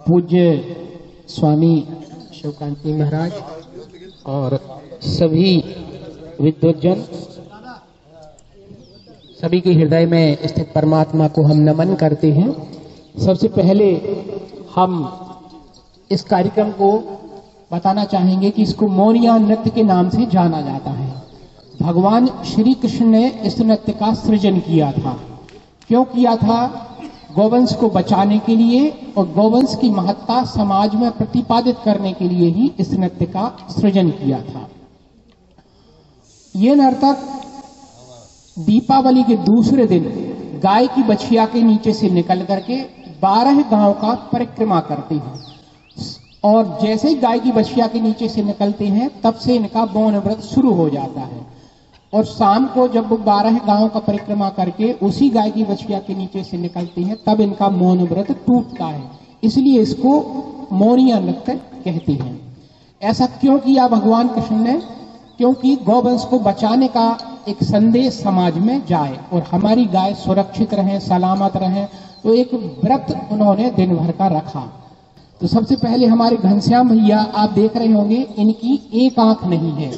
पूज्य स्वामी शिवकांति महाराज और सभी विद्वज्जन, सभी के हृदय में स्थित परमात्मा को हम नमन करते हैं। सबसे पहले हम इस कार्यक्रम को बताना चाहेंगे कि इसको मोरिया नृत्य के नाम से जाना जाता है। भगवान श्री कृष्ण ने इस नृत्य का सृजन किया था। क्यों किया था? गौवंश को बचाने के लिए और गौवंश की महत्ता समाज में प्रतिपादित करने के लिए ही इस नृत्य का सृजन किया था। ये नर्तक दीपावली के दूसरे दिन गाय की बछिया के नीचे से निकल करके 12 गांव का परिक्रमा करते हैं और जैसे ही गाय की बछिया के नीचे से निकलते हैं तब से इनका मौन व्रत शुरू हो जाता है और शाम को जब 12 गांव का परिक्रमा करके उसी गाय की बछिया के नीचे से निकलते हैं तब इनका मौन व्रत टूटता है। इसलिए इसको मोरिया नृत्य कहते हैं। ऐसा क्यों किया भगवान कृष्ण ने? क्योंकि गौवंश को बचाने का एक संदेश समाज में जाए और हमारी गाय सुरक्षित रहे, सलामत रहे, तो एक व्रत उन्होंने दिन भर का रखा। तो सबसे पहले हमारे घनश्याम भैया, आप देख रहे होंगे इनकी एक आंख नहीं है,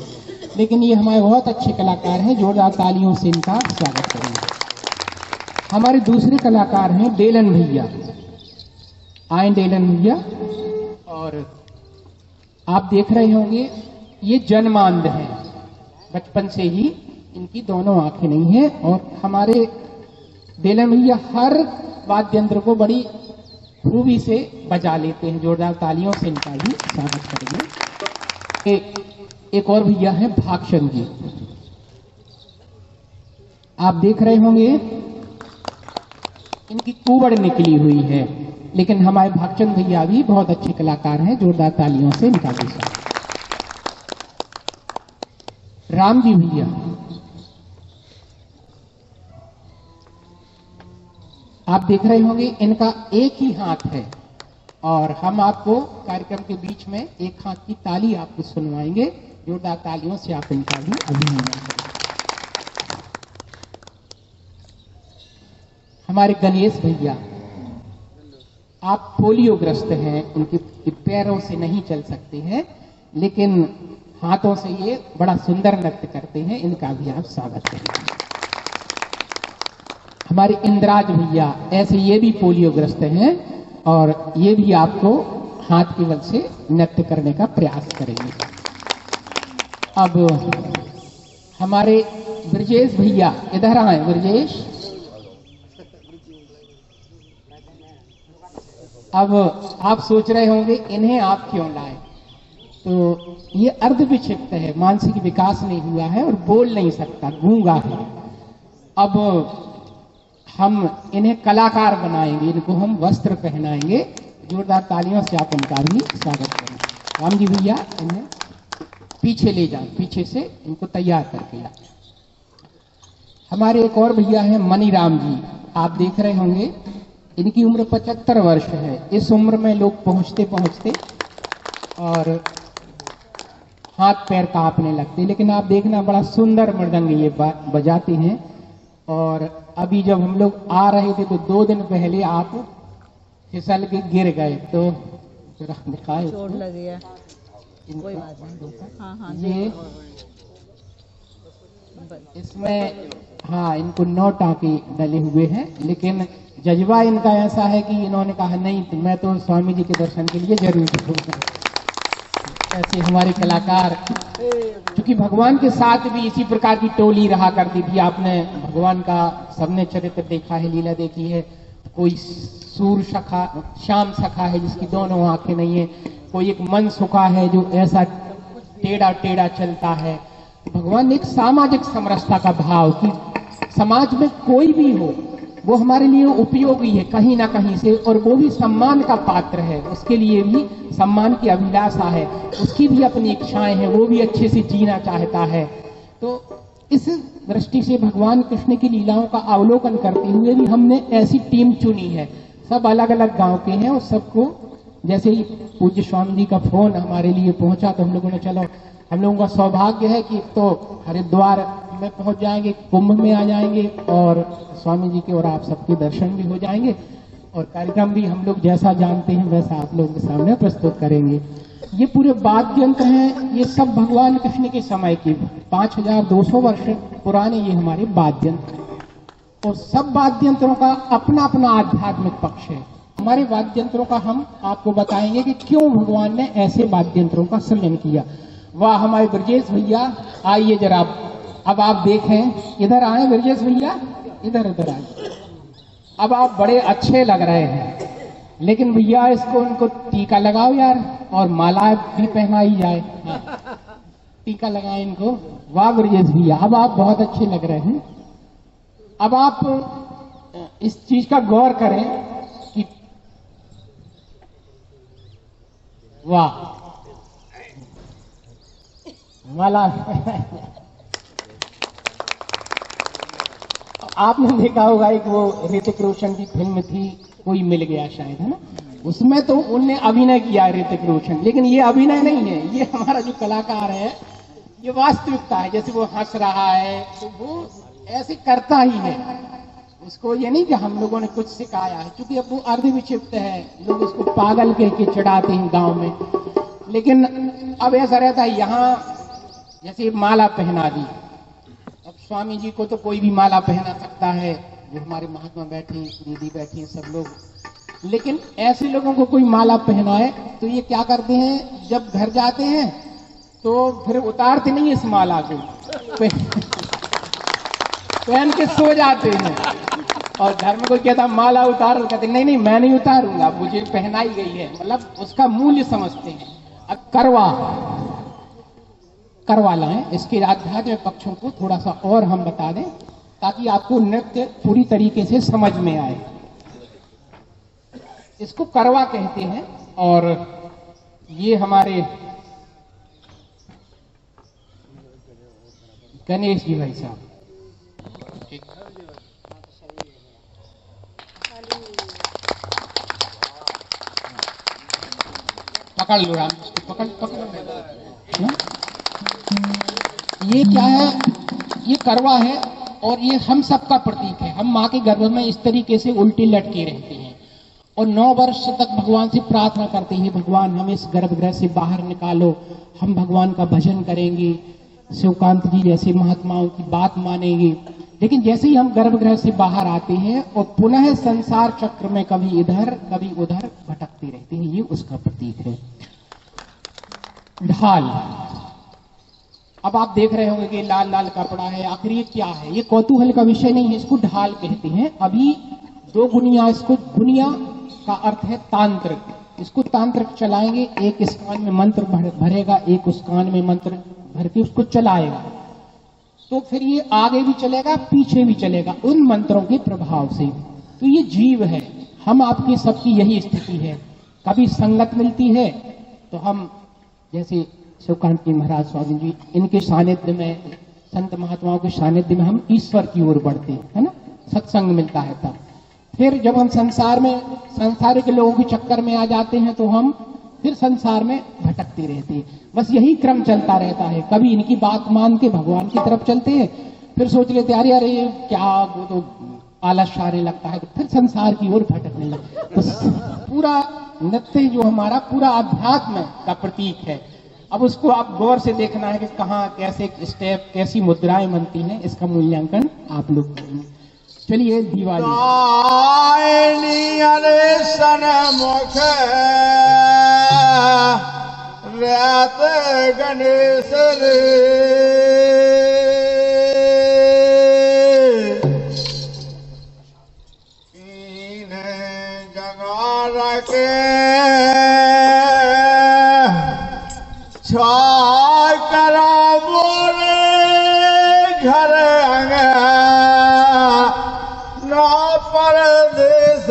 लेकिन ये हमारे बहुत अच्छे कलाकार हैं। जोरदार तालियों से इनका स्वागत करेंगे। हमारे दूसरे कलाकार हैं डेलन भैया। आए डेलन भैया। और आप देख रहे होंगे ये जन्मांध है, बचपन से ही इनकी दोनों आंखें नहीं है। और हमारे डेलन भैया हर वाद्य यंत्र को बड़ी खूबी से बजा लेते हैं। जोरदार तालियों से इनका भी स्वागत करेंगे। एक और भैया है भागचंद जी। आप देख रहे होंगे इनकी कुबड़ निकली हुई है, लेकिन हमारे भागचंद भैया भी बहुत अच्छे कलाकार हैं। जोरदार तालियों से इनका भी स्वागत। राम जी भैया, आप देख रहे होंगे इनका एक ही हाथ है और हम आपको कार्यक्रम के बीच में एक हाथ की ताली आपको सुनवाएंगे। जोरदार तालियों से आप इनका भी अभिनंदन करें। हमारे गणेश भैया, आप पोलियोग्रस्त हैं, उनके पैरों से नहीं चल सकते हैं, लेकिन हाथों से ये बड़ा सुंदर नृत्य करते हैं। इनका भी आप स्वागत करें। हमारे इंद्राज भैया, ऐसे ये भी पोलियोग्रस्त हैं और ये भी आपको हाथ के बल से नृत्य करने का प्रयास करेंगे। अब हमारे ब्रजेश भैया, इधर आए ब्रजेश। अब आप सोच रहे होंगे इन्हें आप क्यों लाए, तो ये अर्ध विक्षिप्त है, मानसिक विकास नहीं हुआ है और बोल नहीं सकता, गूंगा है। अब हम इन्हें कलाकार बनाएंगे, इनको हम वस्त्र पहनाएंगे। जोरदार तालियों से आप इनका भी स्वागत करें। राम जी भैया, इन्हें पीछे ले जाओ, पीछे से इनको तैयार करके लाओ। हमारे एक और भैया हैं मनीराम जी। आप देख रहे होंगे इनकी उम्र 75 वर्ष है। इस उम्र में लोग पहुंचते पहुंचते और हाथ पैर कांपने लगते, लेकिन आप देखना बड़ा सुंदर मृदंग ये बजाते हैं। और अभी जब हम लोग आ रहे थे तो 2 दिन पहले आप फिसल के गिर गए, तो दिखाए चोट लगी है। कोई बात नहीं। हाँ, ये इसमें हाँ इनको 9 टाँके डले हुए हैं, लेकिन जज्बा इनका ऐसा है कि इन्होंने कहा नहीं, तो मैं तो स्वामी जी के दर्शन के लिए जरूर जाऊंगा। ऐसे हमारे कलाकार, क्योंकि भगवान के साथ भी इसी प्रकार की टोली रहा करती थी। आपने भगवान का सबने चरित्र देखा है, लीला देखी है। कोई सूर सखा, श्याम सखा है जिसकी दोनों आंखें नहीं है, कोई एक मन सुखा है जो ऐसा टेढ़ा टेढ़ा चलता है। भगवान ने एक सामाजिक समरसता का भाव कि समाज में कोई भी हो वो हमारे लिए उपयोगी है कहीं ना कहीं से, और वो भी सम्मान का पात्र है, उसके लिए भी सम्मान की अभिलाषा है, उसकी भी अपनी इच्छाएं हैं, वो भी अच्छे से जीना चाहता है। तो इस दृष्टि से भगवान कृष्ण की लीलाओं का अवलोकन करते हुए भी हमने ऐसी टीम चुनी है। सब अलग अलग गांव के हैं और सबको जैसे ही पूज्य स्वामी जी का फोन हमारे लिए पहुंचा तो हम लोगों ने, चलो हम लोगों का सौभाग्य है कि तो हरिद्वार में पहुंच जाएंगे, कुंभ में आ जाएंगे और स्वामी जी के और आप सबके दर्शन भी हो जाएंगे और कार्यक्रम भी हम लोग जैसा जानते हैं वैसा आप लोगों के सामने प्रस्तुत करेंगे। ये पूरे वाद्य यंत्र हैं, ये सब भगवान कृष्ण के समय के 5200 वर्ष पुराने ये हमारे वाद्य यंत्र हैं और सब वाद्य यंत्रों का अपना अपना आध्यात्मिक पक्ष है। हमारे वाद्य यंत्रों का हम आपको बताएंगे कि क्यों भगवान ने ऐसे वाद्य यंत्रों का सृजन किया। वाह हमारे ब्रजेश भैया, आइए जरा अब आप देखें, इधर आए ब्रजेश भैया, इधर इधर आए। अब आप बड़े अच्छे लग रहे हैं, लेकिन भैया इसको उनको टीका लगाओ यार और माला भी पहनाई जाए। टीका लगाए इनको। वाह ब्रजेश भैया, अब आप बहुत अच्छे लग रहे हैं। अब आप इस चीज का गौर करें कि वाह माला आपने देखा होगा एक वो ऋतिक रोशन की फिल्म थी, कोई मिल गया शायद, है ना, उसमें तो उनने अभिनय किया ऋतिक रोशन, लेकिन ये अभिनय नहीं है, ये हमारा जो कलाकार है ये वास्तविकता है। जैसे वो हंस रहा है तो वो ऐसे करता ही है, उसको ये नहीं कि हम लोगों ने कुछ सिखाया है, क्योंकि अब वो अर्ध विक्षिप्त है, लोग उसको पागल कह के चिढ़ाते हैं गांव में। लेकिन अब ऐसा रहता है, यहाँ जैसे माला पहना दी, अब स्वामी जी को तो कोई भी माला पहना सकता है, जो हमारे महात्मा बैठे, दीदी बैठी, सब लोग, लेकिन ऐसे लोगों को कोई माला पहनाए तो ये क्या करते हैं, जब घर जाते हैं तो फिर उतारते नहीं इस माला को, पहन के सो जाते हैं और घर में कोई कहता माला उतार, कहते नहीं नहीं मैं नहीं उतारूंगा, मुझे पहनाई गई है, मतलब उसका मूल्य समझते हैं। अब करवा लाएं, इसके आध्यात्मिक पक्षों को थोड़ा सा और हम बता दें ताकि आपको नृत्य पूरी तरीके से समझ में आए। इसको करवा कहते हैं और ये हमारे गणेश जी भाई साहब, पकड़ लो राम, पकड़ पकड़। ये क्या है, ये करवा है और ये हम सबका प्रतीक है। हम माँ के गर्भ में इस तरीके से उल्टे लटके रहते हैं और 9 वर्ष तक भगवान से प्रार्थना करते हैं, भगवान हम इस गर्भगृह से बाहर निकालो, हम भगवान का भजन करेंगे, शिवकांत जी जैसे महात्माओं की बात मानेंगे। लेकिन जैसे ही हम गर्भगृह से बाहर आते हैं और पुनः संसार चक्र में कभी इधर कभी उधर भटकते रहते हैं, ये उसका प्रतीक है। ढाल, अब आप देख रहे होंगे कि लाल लाल कपड़ा है, आखिर ये क्या है, ये कौतूहल का विषय नहीं है, इसको ढाल कहते हैं। अभी 2 गुनिया, इसको गुनिया का अर्थ है तांत्रिक, इसको तांत्रिक चलाएंगे, एक इस कान में मंत्र भरेगा, एक उस कान में मंत्र भर के उसको चलाएगा, तो फिर ये आगे भी चलेगा पीछे भी चलेगा उन मंत्रों के प्रभाव से। तो ये जीव है, हम आपकी सबकी यही स्थिति है। कभी संगत मिलती है तो हम जैसे शिवकांत जी महाराज स्वामी जी, इनके सानिध्य में, संत महात्माओं के सानिध्य में हम ईश्वर की ओर बढ़ते हैं, है ना, सत्संग मिलता है तब। फिर जब हम संसार में सांसारिक लोगों के चक्कर में आ जाते हैं तो हम फिर संसार में भटकते रहते हैं। बस यही क्रम चलता रहता है। कभी इनकी बात मान के भगवान की तरफ चलते हैं, फिर सोच लेते अरे अरे क्या, वो तो आलस आने लगता है, तो फिर संसार की ओर भटकने लगता है। तो पूरा नृत्य जो हमारा पूरा अध्यात्म का प्रतीक है। अब उसको आप गौर से देखना है कि कहाँ कैसे स्टेप, कैसी मुद्राएं बनती हैं, इसका मूल्यांकन आप लोग करेंगे। चलिए दिवाली मुख रात गणेश जगा रखे करो बोले घर न परदेश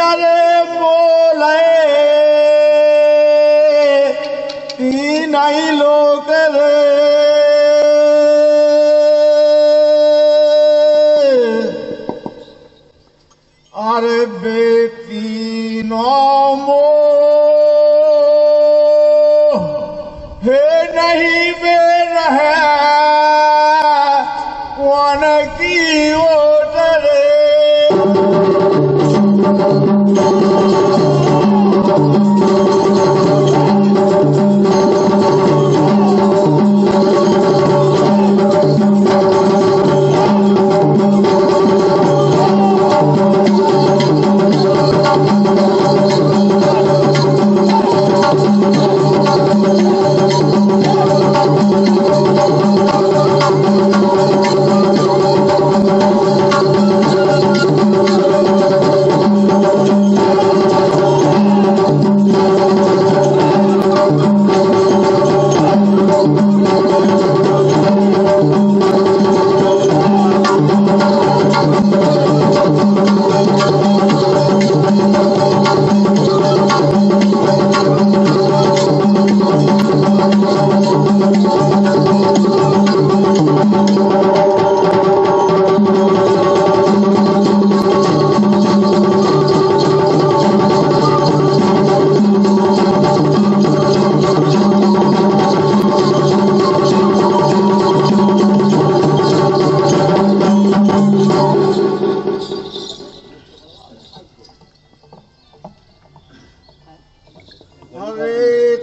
अरे बोले तीन ही लोग रे अरे बेटी नो मो हे नहीं बे रहे कौन की ओट रे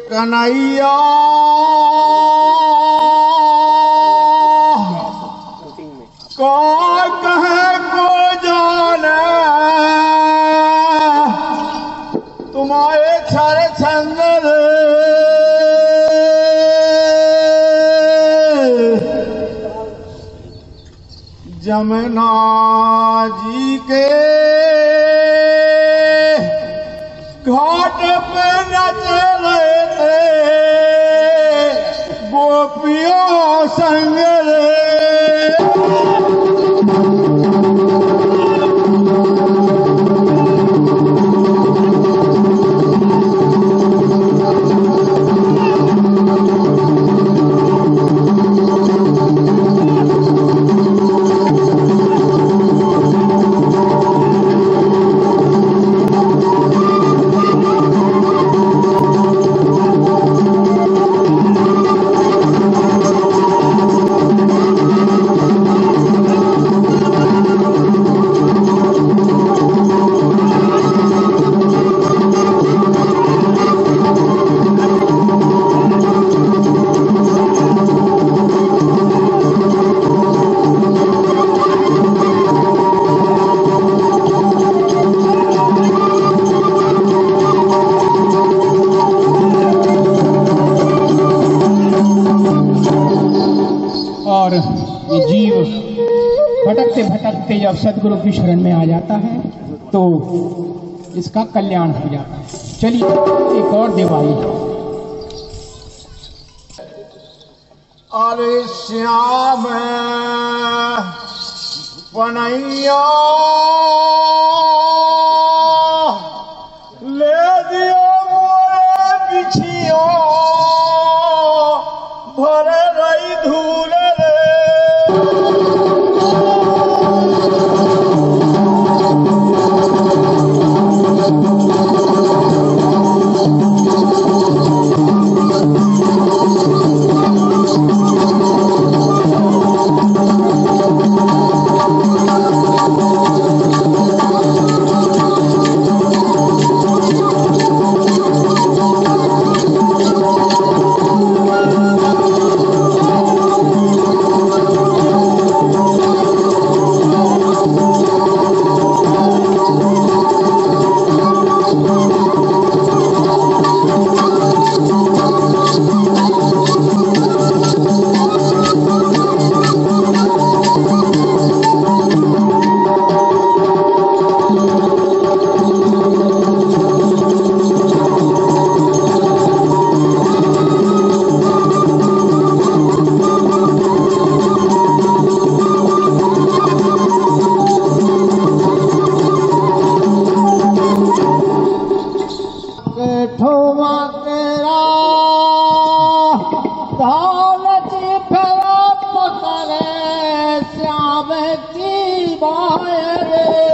कन्हैया का कहे को जाने तुम्हारे छर छंद जमुना जी के घाट पे नच रहे थे गोपियों संग रे भटकते जब सदगुरु की शरण में आ जाता है तो इसका कल्याण हो जाता है। चलिए एक और दिवाली। अरे श्याम पनैया ले दियो मोरे बिछियो भरे रही धूल रे की बाय रे।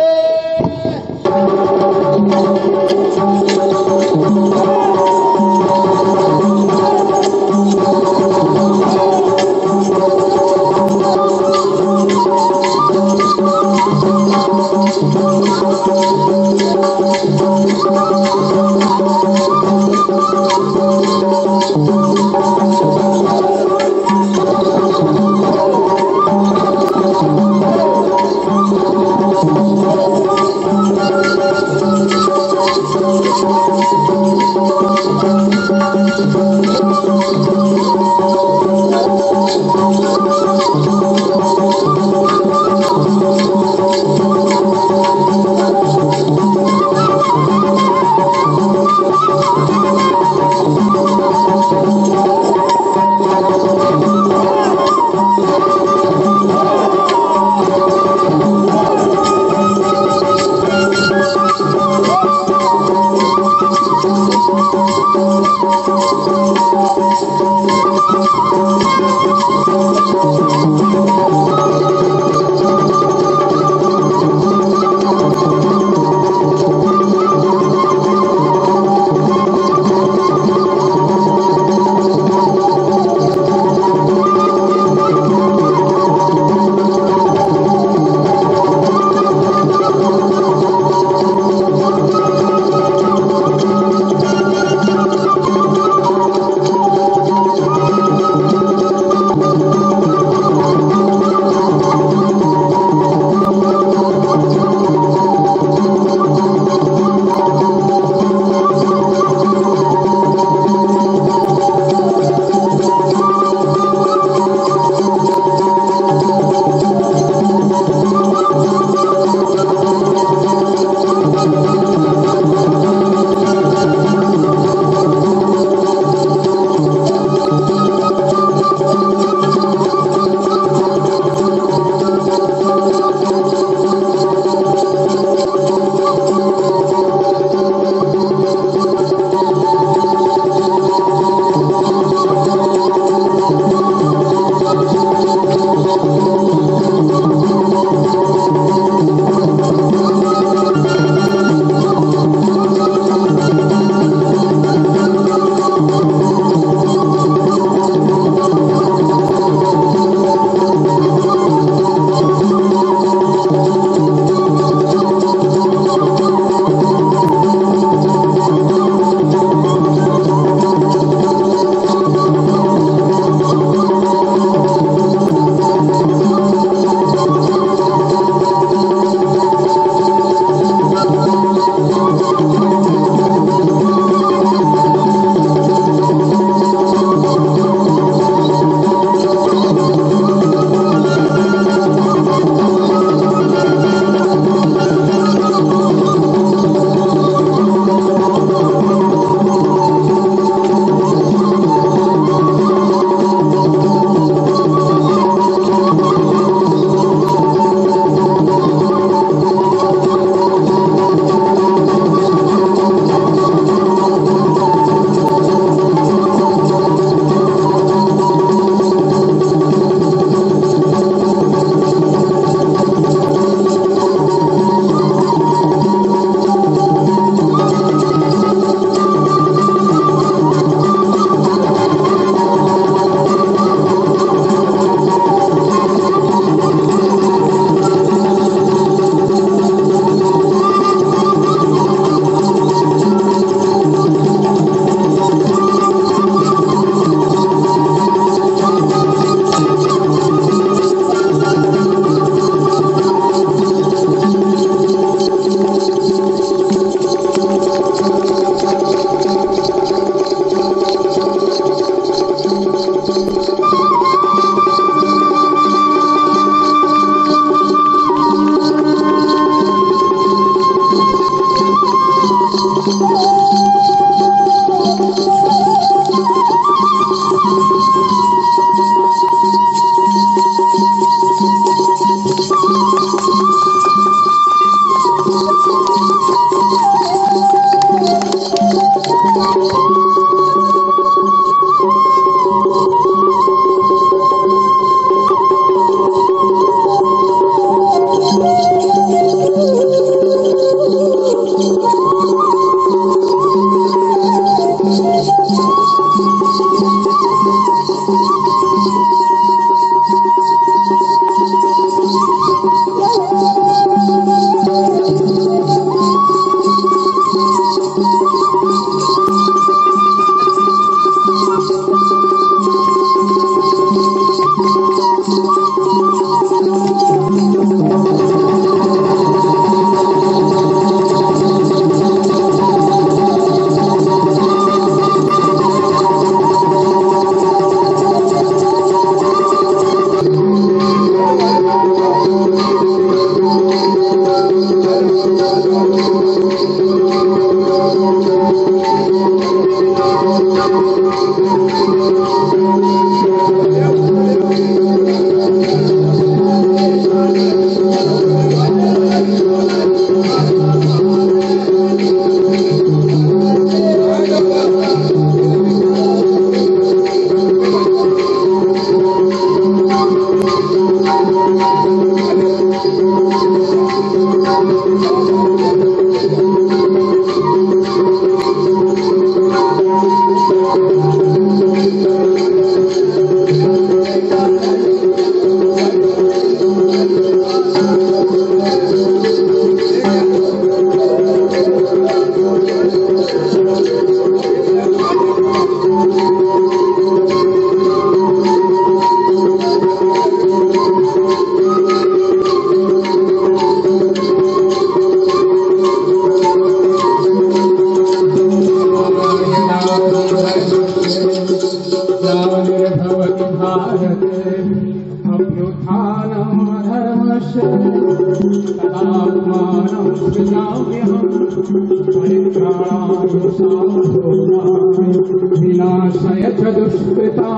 विनाशय च दुष्कृता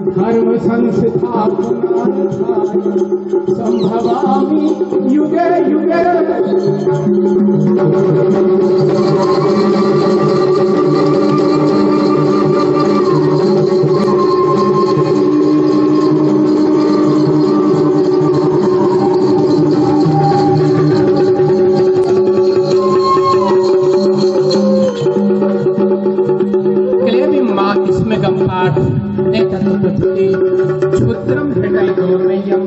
धर्म संस्थापनाय संभवामि युगे युगे। क्षुद्रम हृदय गौरयम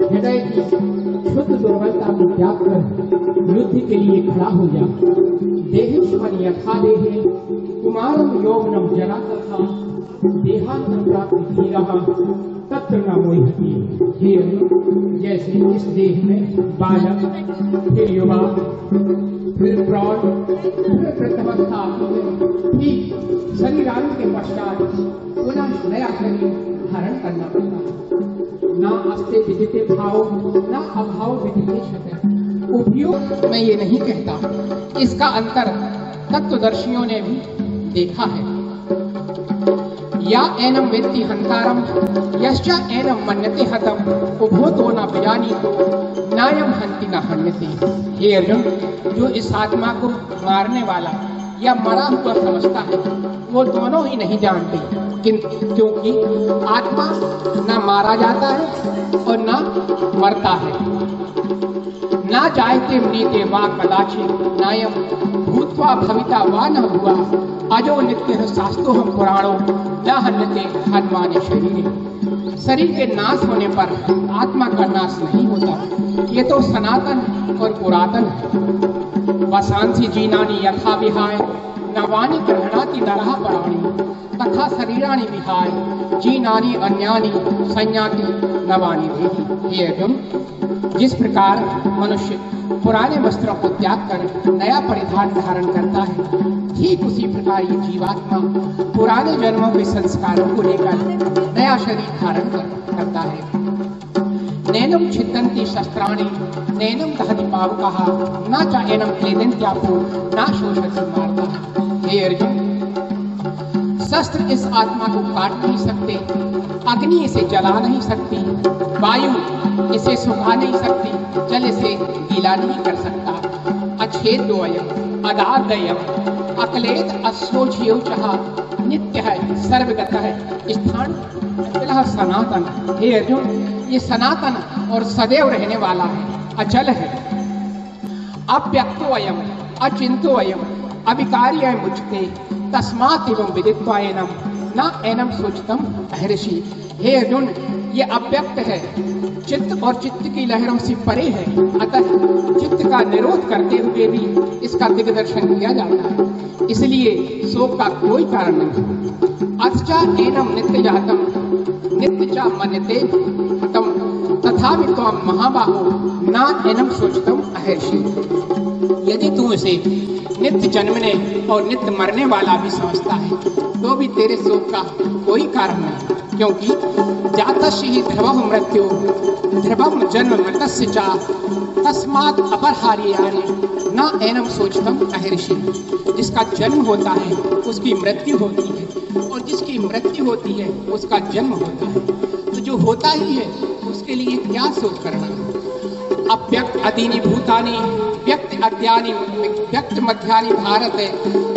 हृदय की शुद्ध दुर्बलता को त्याग कर युद्ध के लिए खड़ा हो जा। देहेश्वर यथा देहे कुमारम यौवनम जरा तथा देहांतर प्राप्ति धीरः तत्र न मोहति। हे अर्जुन, जैसे इस देह में बालक, फिर युवा, फिर प्रौढ़, फिर वृद्धावस्था ठीक शरीरांत के पश्चात पुनः नया शरीर धारण करना पड़ता है। ना अस्ते विदिते भाव, ना अभाव विदिते क्षत। उपयोग मैं ये नहीं कहता, इसका अंतर तत्वदर्शियों ने भी देखा है। या एनम वेत्ति हंतारम यश्चा एनम मन्यते हतम उभो तो न बिजानी तो नायम हंति न हन्यते। हे अर्जुन, जो इस आत्मा को मारने वाला या मरा हुआ समझता है वो दोनों ही नहीं जानते, क्योंकि आत्मा ना मारा जाता है और ना मरता है। ना जायते मृते वा कदाचित् नायम भूत्वा भविता वा न हुआ अजो नित्य शास्त्रो हम पुराणों न हन्यते हनुमाने शरीर। शरीर के नाश होने पर आत्मा का नाश नहीं होता, ये तो सनातन और पुरातन है। वसांसी जीनानी यथा विहाय नवानी ग्रहणाति नरः पराणि तथा शरीराणि विहाय जीनानी अन्यानि संयाति नवानि देहि। हे अर्जुन, जिस प्रकार मनुष्य पुराने वस्त्रों को त्याग कर नया परिधान धारण करता है, ठीक उसी प्रकार ये जीवात्मा पुराने जन्मों के संस्कारों को लेकर नया शरीर धारण करता है। नैनम छिद्दन्ति शस्त्राणि नैनम दहति पावकः न च एनम क्लेदन्त्यापो न शोषयति मार्तः। हे अर्जुन, शस्त्र इस आत्मा को काट नहीं सकते, अग्नि इसे जला नहीं सकती, वायु इसे सुखा नहीं सकती, जल इसे गीला नहीं कर सकता। अच्छेद्योऽयम् अदाद्ययम् अक्लेद अशोच्योचः नित्य है, सर्वगत है, स्थान सनातन। हे अर्जुन, ये सनातन और सदैव रहने वाला है, अचल है। अव्यक्तोऽयम् अचिन्त्योऽयम् अविकार्य मुच्यते तस्मात् एवं विदित्वा एनम न एनम सोचतम अहर्षि। हे अर्जुन, ये अव्यक्त है, चित्त और चित्त की लहरों से परे है, अतः चित्त का निरोध करते हुए भी इसका दिग्दर्शन किया जाता है, इसलिए शोक का कोई कारण नहीं। अथचा एनम नित्य जातम नित्य चा मन्यते हतम तथापि त्वं महाबाहो न एनम सोचतम अहर्षि। यदि तू इसे नित्य जन्मने और नित्य मरने वाला भी समझता है तो भी तेरे शोक का कोई कारण नहीं। क्योंकि जातस्य हि ध्रुवः मृत्यु ध्रुवं जन्म मृतस्य च तस्मात् अपरिहार्याय न एनम सोचतम अहर्षि। जिसका जन्म होता है उसकी मृत्यु होती है, और जिसकी मृत्यु होती है उसका जन्म होता है। तो जो होता ही है उसके लिए क्या सोच करना। अव्यक्त अदीनि भूतानि व्यक्त अज्ञानी व्यक्त मध्यानि भारत है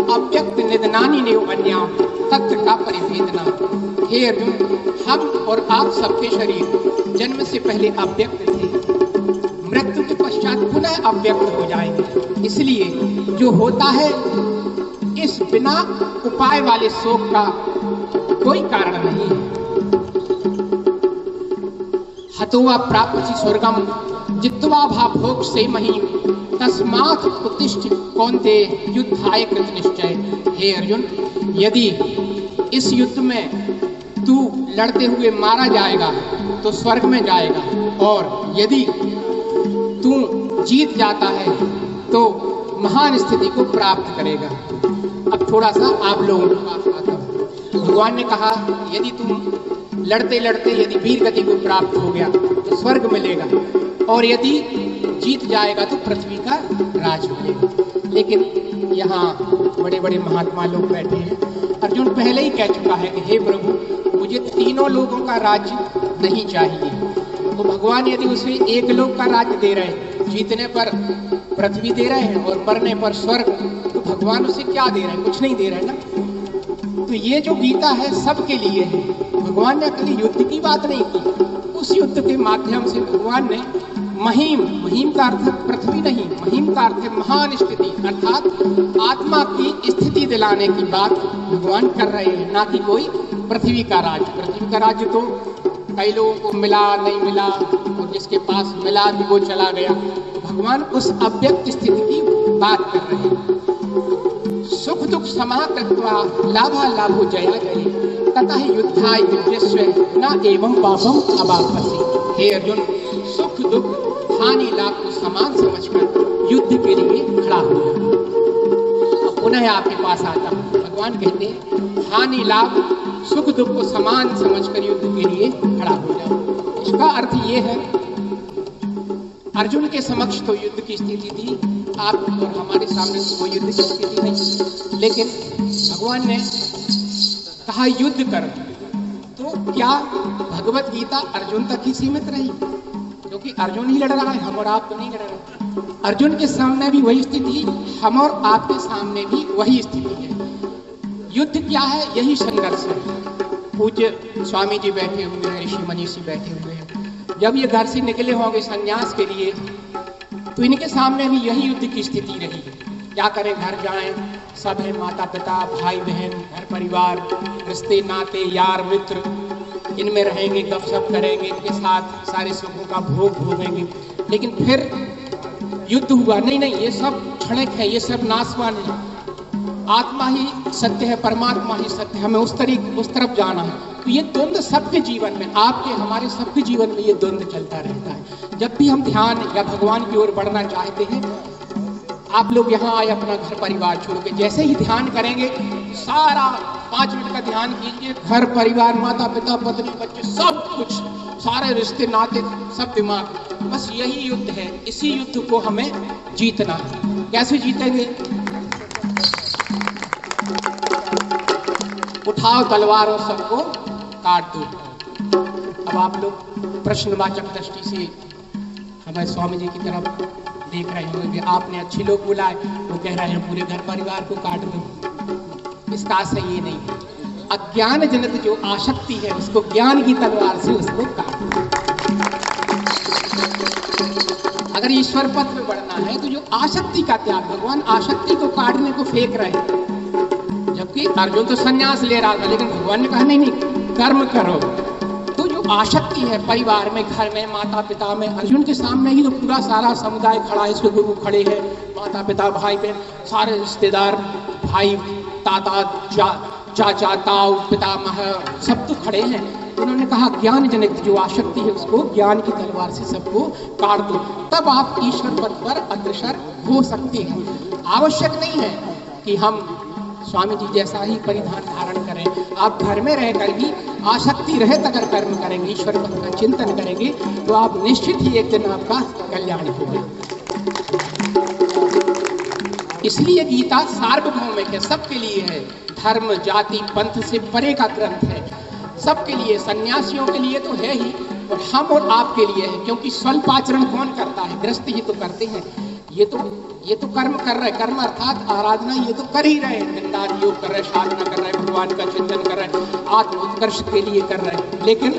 अव्यक्त निधनानि नेव अन्या तत्व का परिवेदना। हे अर्जुन, हम और आप सबके शरीर जन्म से पहले अव्यक्त थे, मृत्यु के पश्चात पुनः अव्यक्त हो जाएंगे। इसलिए जो होता है इस बिना उपाय वाले शोक का कोई कारण नहीं है। हतोवा प्राप्ति स्वर्गम जित्वा भाभोग से मही तस्मात् उत्तिष्ठ कौन्ते युद्धाय कृत निश्चय। हे अर्जुन, यदि इस युद्ध में तू लड़ते हुए मारा जाएगा तो स्वर्ग में जाएगा, और यदि तू जीत जाता है तो महान स्थिति को प्राप्त करेगा। अब थोड़ा सा आप लोगों के पास आता हूं। भगवान ने कहा यदि तुम लड़ते लड़ते यदि वीर गति को प्राप्त हो गया तो स्वर्ग मिलेगा, और यदि जीत जाएगा तो पृथ्वी का राज मिलेगा। लेकिन यहाँ बड़े बड़े महात्मा लोग बैठे हैं। अर्जुन पहले ही कह चुका है कि हे प्रभु, मुझे तीनों लोगों का राज्य नहीं चाहिए। तो भगवान यदि उसे एक लोक का राज्य दे रहे हैं, जीतने पर पृथ्वी दे रहे हैं और मरने पर स्वर्ग, तो भगवान उसे क्या दे रहे हैं? कुछ नहीं दे रहे ना। तो ये जो गीता है सबके लिए है। भगवान ने कभी युद्ध की बात नहीं की। उस युद्ध के माध्यम से भगवान ने महिम, महिम का अर्थ पृथ्वी नहीं, महिम का अर्थ महान स्थिति अर्थात आत्मा की स्थिति दिलाने की बात भगवान कर रहे हैं, ना कि कोई पृथ्वी का राज्य। पृथ्वी का राज्य तो कई लोगों को मिला नहीं मिला, और जिसके पास मिला भी वो चला गया। तो भगवान उस अव्यक्त स्थिति की बात कर रहे हैं। सुख दुख समाकृत्वा लाभा लाभो जया जय तथा युद्धाय युज्यस्व न एवं पापम अवाप्यसि। हे अर्जुन, सुख दुख हानि लाभ को समान समझकर युद्ध के लिए खड़ा हो जाओ। अब पुनः आपके पास आता हूं। भगवान कहते हैं हानि लाभ सुख दुख को समान समझकर युद्ध के लिए खड़ा हो जाओ। इसका अर्थ ये है, अर्जुन के समक्ष तो युद्ध की स्थिति थी, आप और हमारे सामने तो कोई युद्ध की स्थिति नहीं, लेकिन भगवान ने कहा युद्ध कर। तो क्या भगवत गीता अर्जुन तक ही सीमित रही? क्योंकि अर्जुन ही लड़ रहा है, हम और आप तो नहीं लड़ रहे। अर्जुन के सामने भी वही स्थिति, हम और आपके सामने भी वही स्थिति है। युद्ध क्या है? यही संघर्ष है। पूज्य स्वामी जी बैठे हुए हैं, ऋषि मनीषी बैठे हुए हैं। जब ये घर से निकले होंगे संन्यास के लिए, तो इनके सामने भी यही युद्ध की स्थिति रही है। क्या करें, घर जाएं, सब है, माता पिता, भाई बहन, घर परिवार, रिश्ते नाते, यार मित्र, इनमें रहेंगे, गपशप करेंगे, इनके साथ सारे सुखों का भोग भोगेंगे। लेकिन फिर युद्ध हुआ, नहीं नहीं, ये सब क्षणिक है, ये सब नाशवान है। आत्मा ही सत्य है, परमात्मा ही सत्य है, हमें उस तरफ जाना है। तो ये द्वंद्व सबके जीवन में, आपके हमारे सबके जीवन में ये द्वंद्व चलता रहता है। जब भी हम ध्यान या भगवान की ओर बढ़ना चाहते हैं, आप लोग यहाँ आए अपना घर परिवार छोड़ के, जैसे ही ध्यान करेंगे, सारा 5 मिनट का ध्यान कीजिए, घर परिवार, माता पिता, पत्नी, बच्चे, सब कुछ, सारे रिश्ते नाते, सब दिमाग, बस यही युद्ध है। इसी युद्ध को हमें जीतना है। कैसे जीतेंगे? उठाओ तलवार और सबको काट दो। अब आप लोग प्रश्नवाचक दृष्टि से हमारे स्वामी जी की तरफ देख रहे होंगे। आपने अच्छे लोग बुलाए, वो कह रहे हैं पूरे घर परिवार को काट दो। इसका आशय ये नहीं है। अज्ञान जनित जो आसक्ति है उसको ज्ञान की तलवार से उसको काट दो। अगर ईश्वर पथ में बढ़ना है तो जो आसक्ति का त्याग, भगवान आसक्ति को काटने को फेंक रहे हैं। जबकि अर्जुन तो संन्यास ले रहा था, लेकिन भगवान ने कहा नहीं नहीं, कर्म करो। तो जो आसक्ति है परिवार में, घर में, माता पिता में, अर्जुन के सामने ही तो पूरा सारा समुदाय खड़ा है, इसके गुरु खड़े हैं, माता पिता, भाई बहन, सारे रिश्तेदार, भाई, ताता, चाचा, ताऊ, पितामह, सब तो खड़े हैं। उन्होंने कहा ज्ञान जनित जो आसक्ति है उसको ज्ञान की तलवार से सबको काट दो, तब आप ईश्वर पथ पर अग्रसर हो सकते हैं। आवश्यक नहीं है कि हम स्वामी जी जैसा ही परिधान धारण करें। आप घर में रहकर भी आसक्ति रहित अगर कर्म करेंगे, ईश्वर पद का चिंतन करेंगे, तो आप निश्चित ही एक दिन आपका कल्याण होगा। इसलिए गीता सार्वभौमिक है, सबके लिए है। धर्म जाति पंथ से परे का ग्रंथ है, सबके लिए, सन्यासियों के लिए तो है ही, और हम और आपके लिए है। क्योंकि स्वल्पाचरण कौन करता है? गृहस्थ ही तो करते हैं। ये तो कर्म कर रहे, कर्म अर्थात आराधना ये तो कर ही रहे, निंदार योग कर रहे, साधना कर रहे, भगवान का चिंतन कर रहे, आत्म उत्कर्ष के लिए कर रहे। लेकिन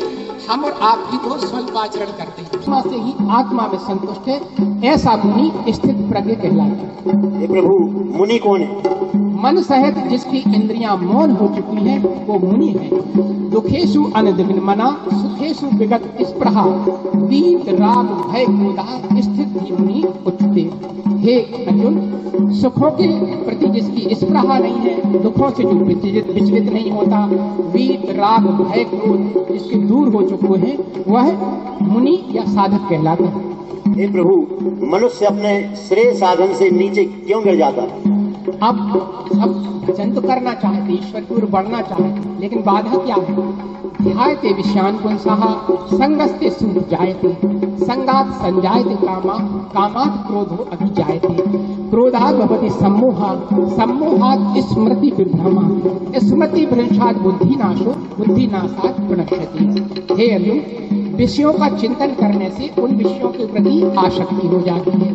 हम और आप भी तो स्वल्पाचरण करते हैं, आत्मा से ही आत्मा में संतुष्ट है, ऐसा मुनि स्थित प्रज्ञ कहलाता है। ये प्रभु मुनि कौन है? मन सहित जिसकी इंद्रियां मौन हो चुकी हैं वो मुनि है। दुखेशु अनदिन मना, सुखेशु विगत स्पृहा, वीत राग भय क्रोधा स्थित ही मुनि उच्चते। हे अर्जुन, सुखों के प्रति जिसकी स्पृहा नहीं है, दुखों से जो विचलित नहीं होता, वीत राग भय क्रोध जिसके दूर हो चुके हैं, वह मुनि या साधक कहलाता है। हे प्रभु, मनुष्य अपने श्रेय साधन से नीचे क्यों गिर जाता है? अब भजन तो करना चाहते, ईश्वर की ओर बढ़ना चाहते, लेकिन बाधा क्या है? ध्यायते विषयान पुंसः संगस्ते सुख जायते, संगात संजायते कामा, कामात् क्रोधो अभिजायते, क्रोधात् भवति सम्मोहात्, सम्मोहात् स्मृति विभ्रमा, स्मृति भ्रंशात् बुद्धिनाशो, बुद्धिनाशात् प्रणश्यति। हे अर्जुन, विषयों का चिंतन करने से उन विषयों के प्रति आसक्ति हो जाती है,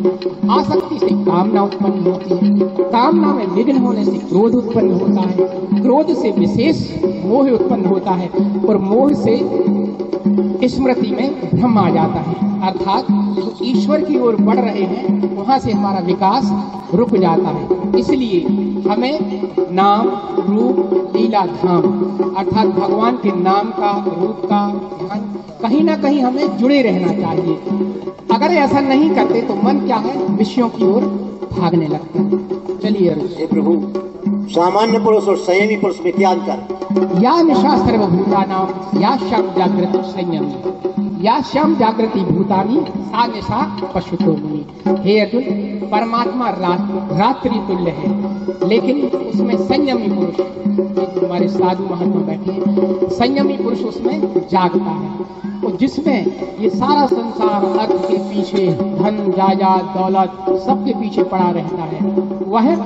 आसक्ति से कामना उत्पन्न होती है, कामना में विघ्न होने से क्रोध उत्पन्न होता है, क्रोध से विशेष मोह उत्पन्न होता है, और मोह से स्मृति में भ्रम आ जाता है। अर्थात जो ईश्वर की ओर बढ़ रहे हैं वहां से हमारा विकास रुक जाता है। इसलिए हमें नाम रूप लीला धाम अर्थात भगवान के नाम का, रूप का ध्यान कहीं ना कहीं हमें जुड़े रहना चाहिए। अगर ऐसा नहीं करते तो मन क्या है, विषयों की ओर भागने लगता है। चलिए हे प्रभु, सामान्य पुरुष और संयमी पुरुष में क्या अंतर? या निशा सर्वभूतानां या शम जागृति संयम, या शम जागृति भूतानी सा निशा पशुतो मुनि। हे अर्जुन, परमात्मा रात्रि तुल्य है, लेकिन उसमें संयमी पुरुष, हमारे साधु महात्मा बैठे हैं, संयमी पुरुष उसमें जागता है। और जिसमें ये सारा संसार अर्थ के पीछे, धन जायदाद दौलत सबके पीछे पड़ा रहता है, वह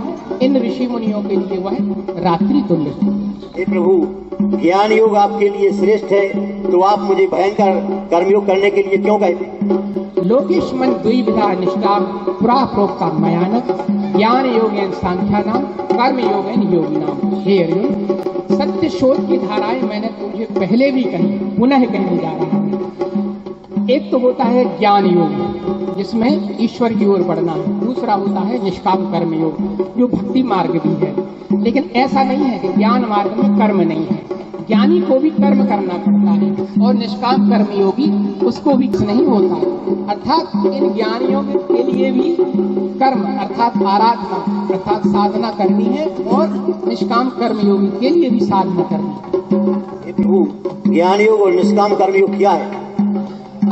इन ऋषि मुनियों के लिए वह रात्रि तुल्य है। हे प्रभु, ज्ञान योग आपके लिए श्रेष्ठ है, तो आप मुझे भयंकर कर्मयोग करने के लिए क्यों कहते? लोकेश्मन द्विविधा निष्ठा पुरा प्रोक्ता मयानक, ज्ञान योगेन सांख्यानाम, कर्म योगेन योगिनाम। हे अर्जुन, सत्य शोध की धाराएं मैंने तुझे पहले भी कही, पुनः कहने जा रहा हूँ। एक तो होता है ज्ञान योग, जिसमें ईश्वर की ओर बढ़ना है। दूसरा होता है निष्काम कर्म योग, जो भक्ति मार्ग भी है। लेकिन ऐसा नहीं है कि ज्ञान मार्ग में कर्म नहीं है, ज्ञानी को भी कर्म करना पड़ता है, और निष्काम कर्म योगी उसको भी नहीं होता। अर्थात इन ज्ञानियों के लिए भी कर्म अर्थात आराधना अर्थात साधना करनी है, और निष्काम कर्म योगी के लिए भी साधना करनी है। प्रभु, ज्ञान योग और निष्काम कर्म योग क्या है?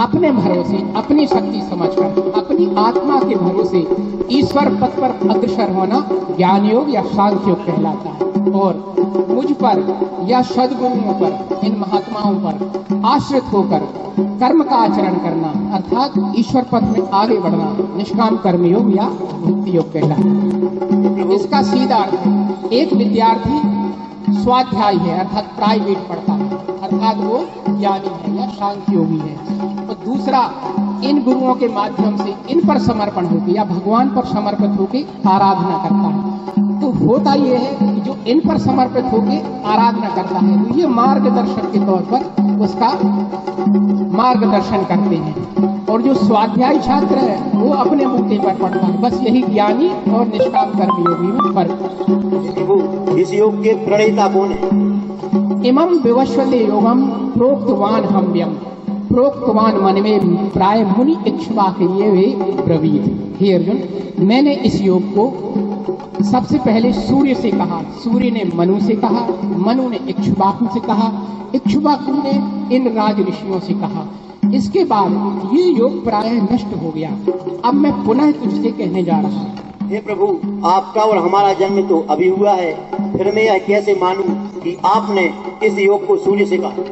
अपने भरोसे, अपनी शक्ति समझकर, अपनी आत्मा के भरोसे ईश्वर पथ पर अग्रसर होना ज्ञान योग या सांख्य योग कहलाता है। और मुझ पर या सद्गुरुओं पर, इन महात्माओं पर आश्रित होकर कर्म का आचरण करना अर्थात ईश्वर पथ में आगे बढ़ना निष्काम कर्म योग या भक्ति योग कहलाता है। इसका सीधा अर्थ है, एक विद्यार्थी स्वाध्याय है अर्थात प्राइवेट पढ़ता है, अर्थात वो ज्ञानी है या सांख्य योगी है। और दूसरा, इन गुरुओं के माध्यम से इन पर समर्पण होकर या भगवान पर समर्पित होकर आराधना करता है। तो होता यह है कि जो इन पर समर्पित होकर आराधना करता है, तो ये मार्गदर्शक के तौर पर उसका मार्गदर्शन करते हैं। और जो स्वाध्यायी छात्र है वो अपने मुद्दे पर पढ़ता है। बस यही ज्ञानी और निष्काम कर्म योगी में फर्क। इस योग के प्रणेता कौन है? इमं विवस्वते योगम प्रोक्तवान हम्यम, प्रोक्तवान मन में प्राय मुनि इक्ष्वाक ये वे ब्रवीत। हे अर्जुन, मैंने इस योग को सबसे पहले सूर्य से कहा, सूर्य ने मनु से कहा, मनु ने इक्ष्वाकु से कहा, इक्ष्वाकु ने इन राज ऋषियों से कहा। इसके बाद ये योग प्राय नष्ट हो गया। अब मैं पुनः तुझसे कहने जा रहा हूँ। हे प्रभु, आपका और हमारा जन्म तो अभी हुआ है, फिर मैं यह कैसे मानूं कि आपने इस योग को सूर्य से कहा?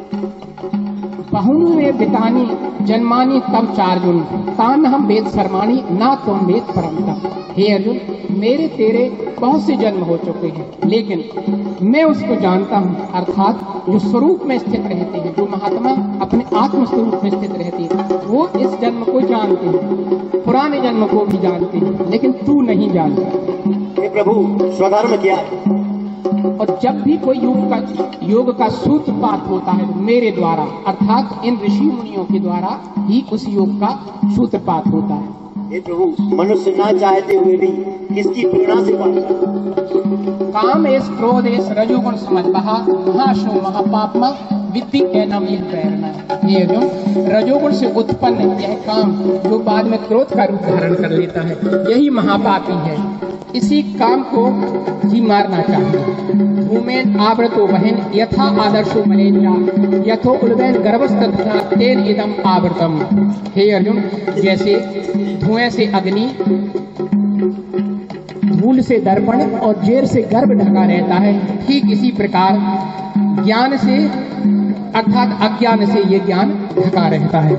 बहुनु में बितानी जन्मानी तब चार्जुन तान हम वेद शर्माणी ना तुम वेद परमता। हे अर्जुन, मेरे तेरे बहुत से जन्म हो चुके हैं, लेकिन मैं उसको जानता हूँ, अर्थात जो स्वरूप में स्थित रहते हैं, जो महात्मा अपने आत्म स्वरूप में स्थित रहते हैं, वो इस जन्म को जानते हैं, पुराने जन्म को भी जानते हैं, लेकिन तू नहीं जानता। हे प्रभु, स्वधर्म क्या है? और जब भी कोई योग का सूत्रपात होता है तो मेरे द्वारा, अर्थात इन ऋषि मुनियों के द्वारा ही उस योग का सूत्रपात होता है। हे प्रभु, मनुष्य ना चाहते हुए भी किसकी प्रेरणा से पाता? काम एस क्रोध एस रजोगुण समझ बहा महाशो महापापमा विद्धि एनम यह प्रेरणा। ये जो रजोगुण से उत्पन्न यह काम जो बाद में क्रोध का रूप धारण कर लेता है, यही महापापी है। इसी काम को ही मारना चाहिए। भूमेन आवृतो बहन यथा आदर्शो मलेन्द्रा यथो उल्बैन गर्भस्तथा तेन इदम आवृतम। हे अर्जुन, जैसे धुएं से अग्नि, धूल से दर्पण और जेर से गर्भ ढका रहता है, ठीक इसी प्रकार ज्ञान से अर्थात अज्ञान से ये ज्ञान ढका रहता है।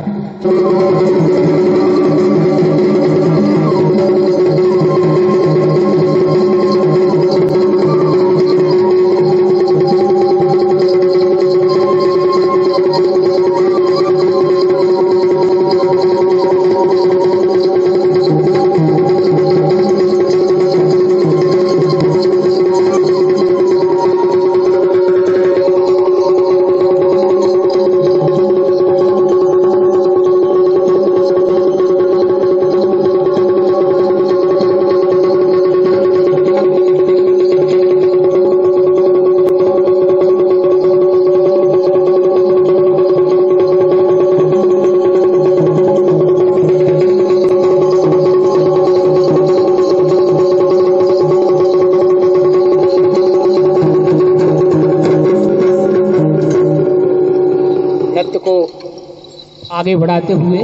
आगे बढ़ाते हुए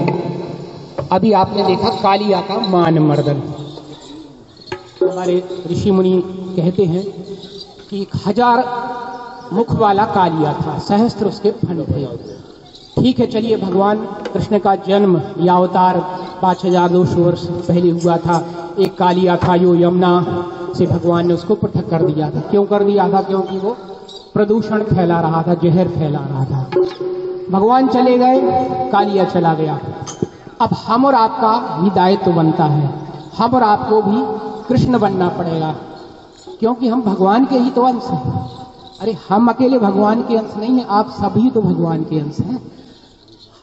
अभी आपने देखा कालिया का मान मर्दन। हमारे ऋषि मुनि कहते हैं कि 1000 मुख वाला कालिया था, सहस्त्र उसके फन थे। ठीक है, चलिए, भगवान कृष्ण का जन्म या अवतार 5200 वर्ष पहले हुआ था। एक कालिया था जो यमुना से भगवान ने उसको पृथक कर दिया था। क्यों कर दिया था? क्योंकि वो प्रदूषण फैला रहा था, जहर फैला रहा था। भगवान चले गए, कालिया चला गया। अब हम और आपका भी दायित्व बनता है, हम और आपको भी कृष्ण बनना पड़ेगा, क्योंकि हम भगवान के ही तो अंश हैं। अरे हम अकेले भगवान के अंश नहीं हैं, आप सभी तो भगवान के अंश हैं।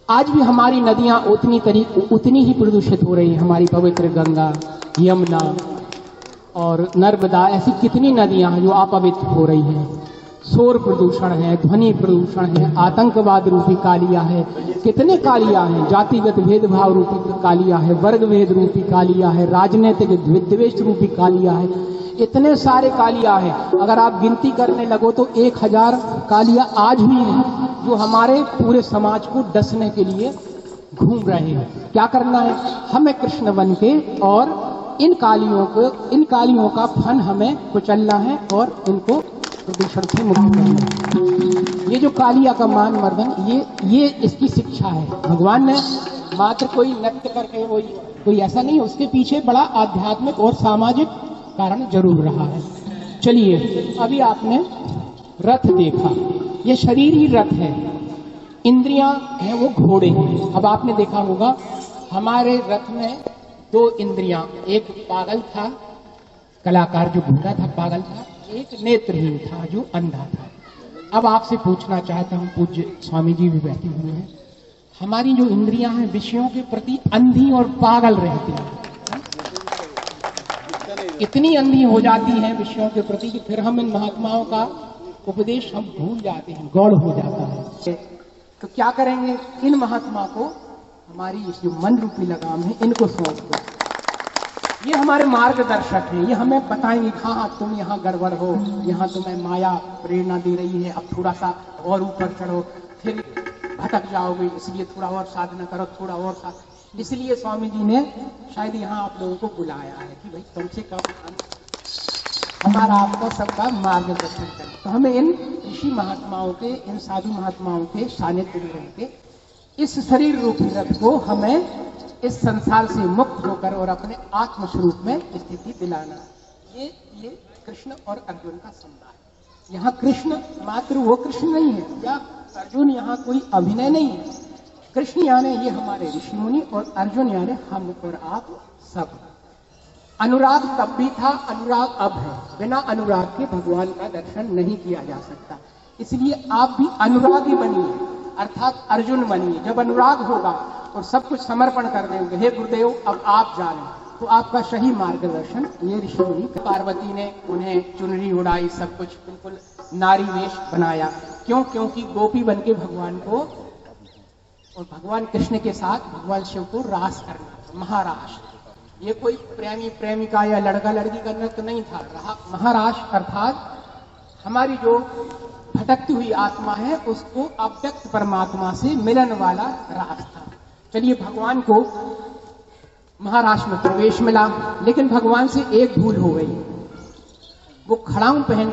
आज भी हमारी नदियां उतनी ही प्रदूषित हो रही हैं। हमारी पवित्र गंगा, यमुना और नर्मदा, ऐसी कितनी नदियां हैं जो अपवित्र हो रही हैं। शोर प्रदूषण है, ध्वनि प्रदूषण है, आतंकवाद रूपी कालिया है, कितने कालिया हैं, जातिगत भेदभाव रूपी कालिया है, वर्ग भेद रूपी कालिया है, राजनीतिक विद्वेष रूपी कालिया है, इतने सारे कालिया है। अगर आप गिनती करने लगो तो 1000 कालिया आज भी हैं जो हमारे पूरे समाज को डसने के लिए घूम रहे हैं। क्या करना है? हमें कृष्ण बन के और इन कालियों का फन हमें कुचलना है और इनको प्रदूषण से मुक्त करना। ये जो कालिया का मान मर्दन, ये इसकी शिक्षा है। भगवान ने मात्र कोई नृत्य करके कोई ऐसा नहीं, उसके पीछे बड़ा आध्यात्मिक और सामाजिक कारण जरूर रहा है। चलिए, अभी आपने रथ देखा, ये शरीर ही रथ है, इंद्रियां हैं वो घोड़े हैं। अब आपने देखा होगा हमारे रथ में 2 इंद्रियां, एक पागल था, कलाकार जो घोड़ा था पागल था, एक नेत्रहीन था जो अंधा था। अब आपसे पूछना चाहता हूं, पूज्य स्वामी जी भी बैठे हुए हैं, हमारी जो इंद्रियां हैं विषयों के प्रति अंधी और पागल रहती हैं, इतनी अंधी हो जाती हैं विषयों के प्रति कि फिर हम इन महात्माओं का उपदेश हम भूल जाते हैं, गौड़ हो जाता है। तो क्या करेंगे? इन महात्मा को हमारी जो मन रूपी लगाम है इनको सौंप दो। ये हमारे मार्गदर्शक हैं, ये हमें बताएंगे हाँ तुम यहाँ गड़बड़ हो, यहाँ तुम्हें माया प्रेरणा दे रही है, अब थोड़ा सा और ऊपर चढ़ो, फिर भटक जाओगे, इसलिए थोड़ा और साधना करो, थोड़ा और साधना। इसलिए स्वामी जी ने शायद यहाँ आप लोगों को बुलाया है कि भाई कम से कम हमारा आपका सबका मार्गदर्शन करें। तो हमें इन ऋषि महात्माओं के, इन साधु महात्माओं के सानिध्य में रह के इस शरीर रूपी रथ को हमें इस संसार से मुक्त होकर और अपने आत्म स्वरूप में स्थिति दिलाना। ये कृष्ण और अर्जुन का संवाद। यहाँ कृष्ण मात्र वो कृष्ण नहीं है, या अर्जुन यहाँ कोई अभिनय नहीं है। कृष्ण यानी ये हमारे ऋषि मुनि, और अर्जुन यानी हम और आप सब। अनुराग तब भी था, अनुराग अब है। बिना अनुराग के भगवान का दर्शन नहीं किया जा सकता। इसलिए आप भी अनुरागी बनिए, अर्थात अर्जुन बनिए। जब अनुराग होगा और सब कुछ समर्पण कर देंगे, हे गुरुदेव अब आप जाने, तो आपका सही मार्गदर्शन ये ऋषि मुनि। पार्वती ने उन्हें चुनरी उड़ाई, सब कुछ बिल्कुल नारी वेश बनाया। क्यों? क्योंकि गोपी बन के भगवान को और भगवान कृष्ण के साथ भगवान शिव को रास करना, महारास। ये कोई प्रेमी प्रेमिका या लड़का लड़की का नृत्य नहीं था। महारास अर्थात हमारी जो भटकती हुई आत्मा है उसको अव्यक्त परमात्मा से मिलन वाला रास्ता। चलिए, भगवान को महाराष्ट्र में प्रवेश मिला, लेकिन भगवान से एक भूल हो गई। वो खड़ाऊं पहन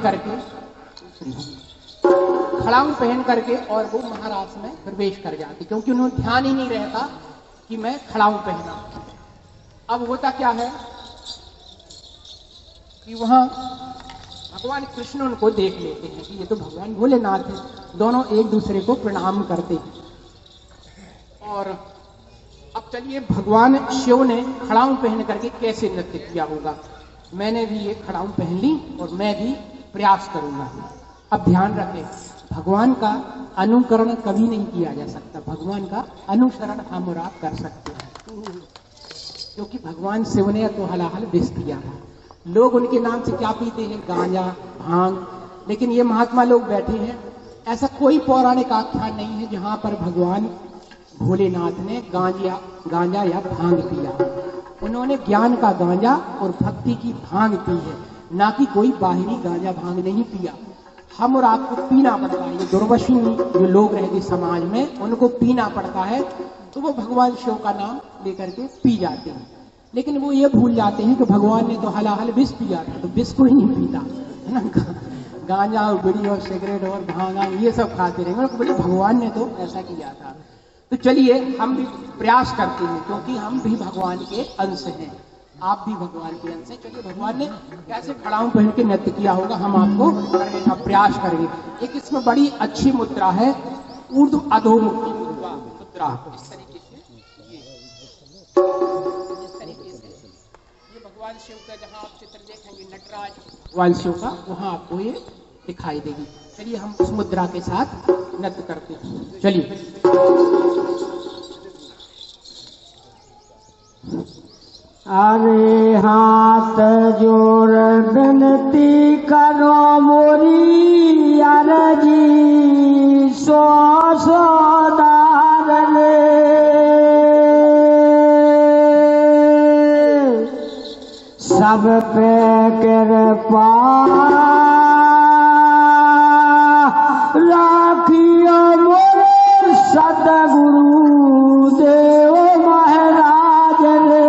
करके और वो महाराष्ट्र में प्रवेश कर जाते, क्योंकि उन्हें ध्यान ही नहीं रहता कि मैं खड़ाऊं पहना। अब होता क्या है कि वहां भगवान कृष्ण उनको देख लेते हैं कि ये तो भगवान भोलेनाथ है। दोनों एक दूसरे को प्रणाम करते हैं। और अब चलिए, भगवान शिव ने खड़ाऊं पहन करके कैसे नृत्य किया होगा। मैंने भी ये खड़ाऊं पहन ली और मैं भी प्रयास करूंगा। अब ध्यान रखें, भगवान का अनुकरण कभी नहीं किया जा सकता, भगवान का अनुसरण हम और आप कर सकते हैं। क्योंकि भगवान शिव ने तो हलाहल विष किया था। लोग उनके नाम से क्या पीते हैं? गांजा, भांग। लेकिन ये महात्मा लोग बैठे हैं, ऐसा कोई पौराणिक आख्यान नहीं है जहां पर भगवान भोलेनाथ ने गांजा या भांग पिया। उन्होंने ज्ञान का गांजा और भक्ति की भांग पी है, ना कि कोई बाहरी गांजा भांग नहीं पिया। हम और आपको पीना पड़ता है। ये दुर्वशी जो लोग रहते समाज में, उनको पीना पड़ता है, तो वो भगवान शिव का नाम लेकर के पी जाते हैं। लेकिन वो ये भूल जाते हैं कि भगवान ने तो हलाहल विष पिया था, तो विष को ही नहीं पीता है ना। गांजा और बीड़ी और सिगरेट और भांग ये सब खाते रहेंगे, बोले भगवान ने तो ऐसा किया था। तो चलिए, हम भी प्रयास करते हैं, क्योंकि हम भी भगवान के अंश हैं, आप भी भगवान के अंश हैं। चलिए, भगवान ने कैसे खड़ाऊं पहन के नृत्य किया होगा हम आपको करने का प्रयास करेंगे। एक इसमें बड़ी अच्छी मुद्रा है, ऊर्ध्व अधोमुखी मुद्रा। इस तरीके से ये भगवान शिव का जहां आप चित्र देखेंगे, नटराज भगवान शिव का, वहां आपको ये दिखाई देगी। चलिए, हम उस मुद्रा के साथ नृत्य करते हैं। चलिए, अरे हाथ जोड़ विनती करो मोरी अरजी, सो दारने सब पे कृपा राखियो मोरे सदगुरु देव महाराज ने।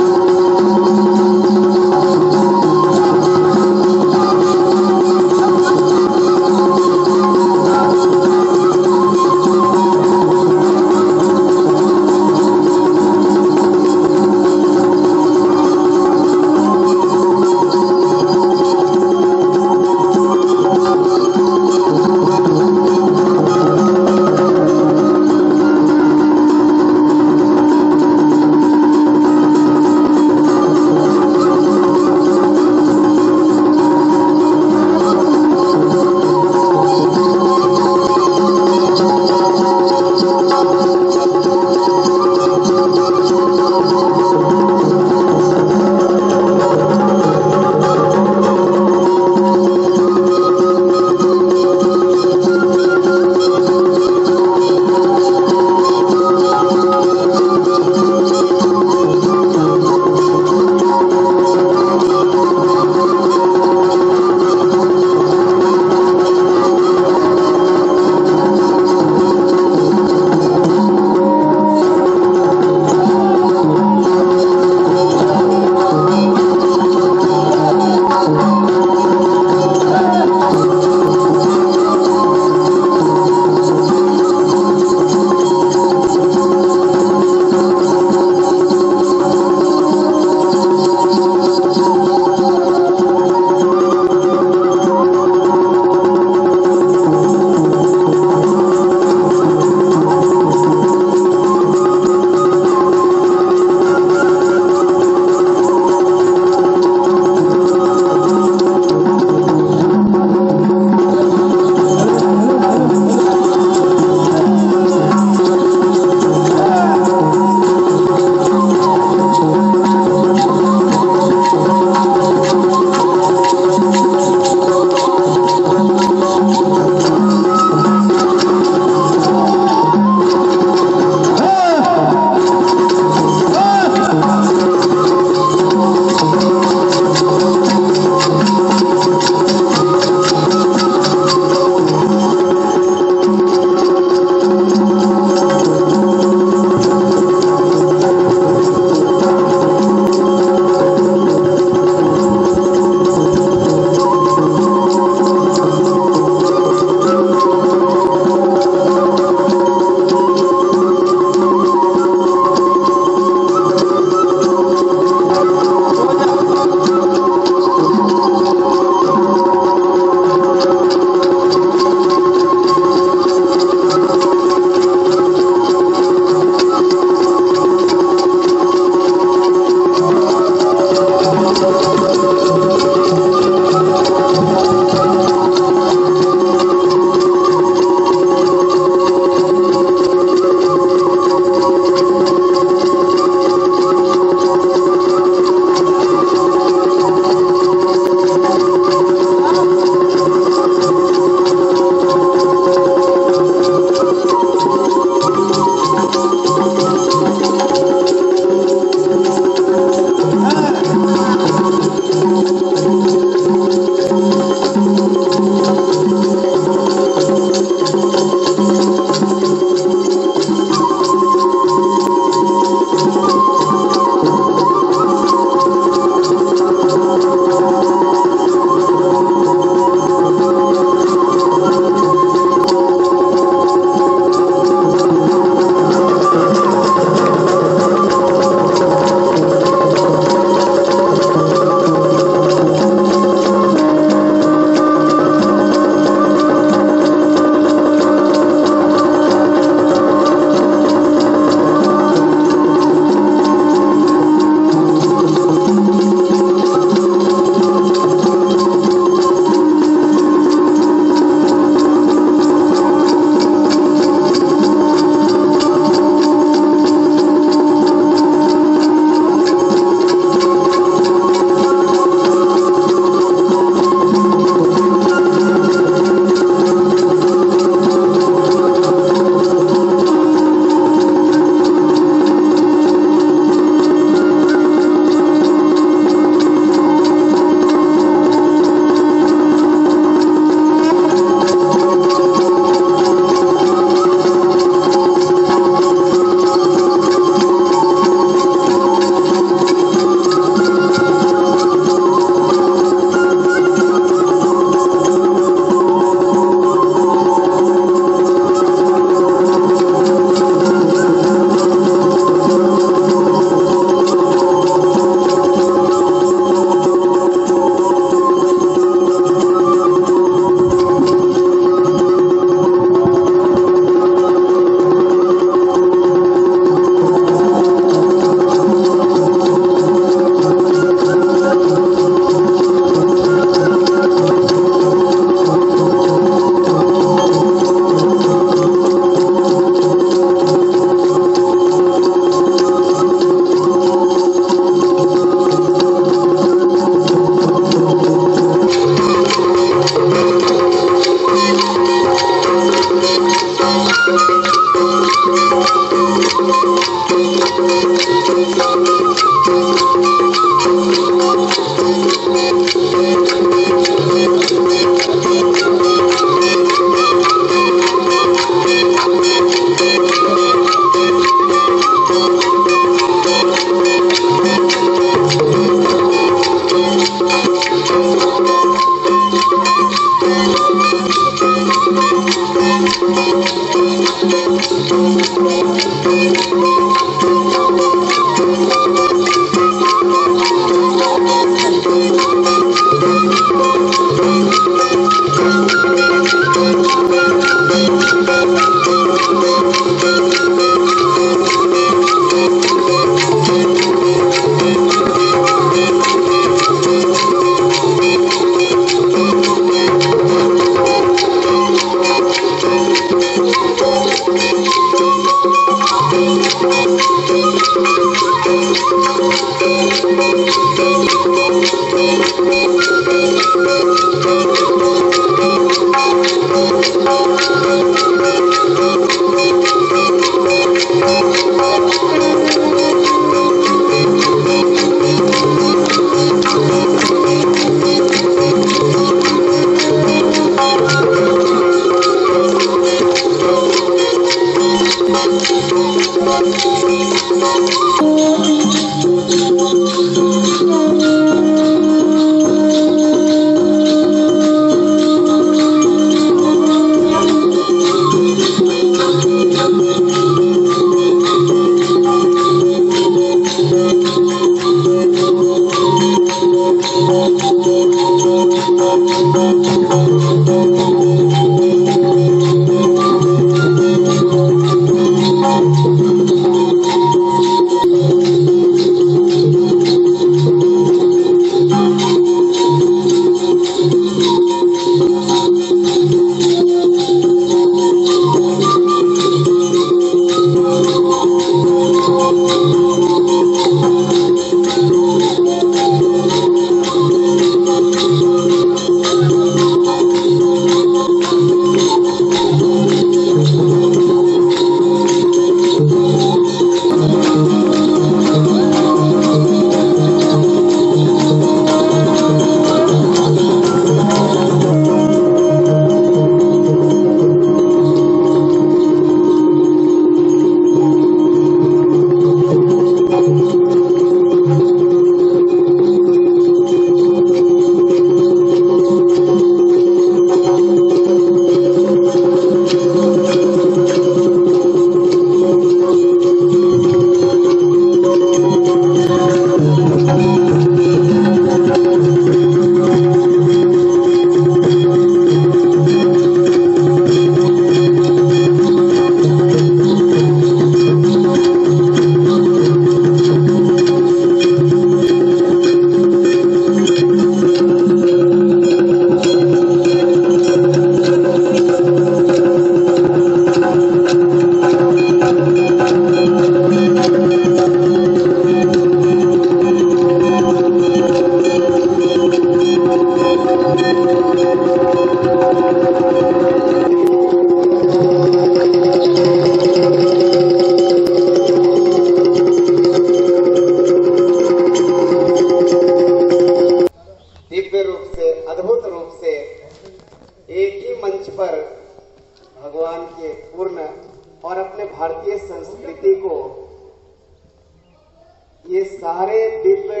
सारे दिव्य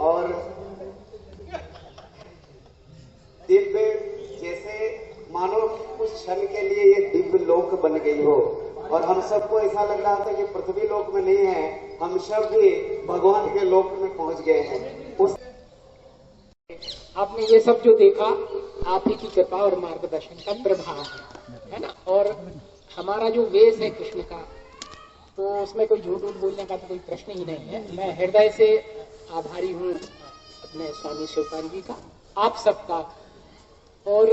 और दिव्य जैसे मानो कुछ क्षण के लिए ये दिव्य लोक बन गई हो, और हम सबको ऐसा लग रहा था कि पृथ्वी लोक में नहीं है, हम सब भी भगवान के लोक में पहुंच गए हैं। उस आपने ये सब जो देखा आप ही की कृपा और मार्गदर्शन का प्रभाव है ना। और हमारा जो वेश है कृष्ण का, तो उसमें कोई झूठ बोलने का तो कोई प्रश्न ही नहीं है। मैं हृदय से आभारी हूँ अपने स्वामी शिवपाल जी का, आप सबका। और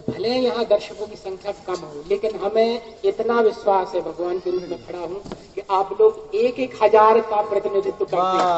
भले यहाँ दर्शकों की संख्या कम हो, लेकिन हमें इतना विश्वास है, भगवान के रूप में खड़ा हूँ, कि आप लोग 1-1 हजार का प्रतिनिधित्व करते हैं।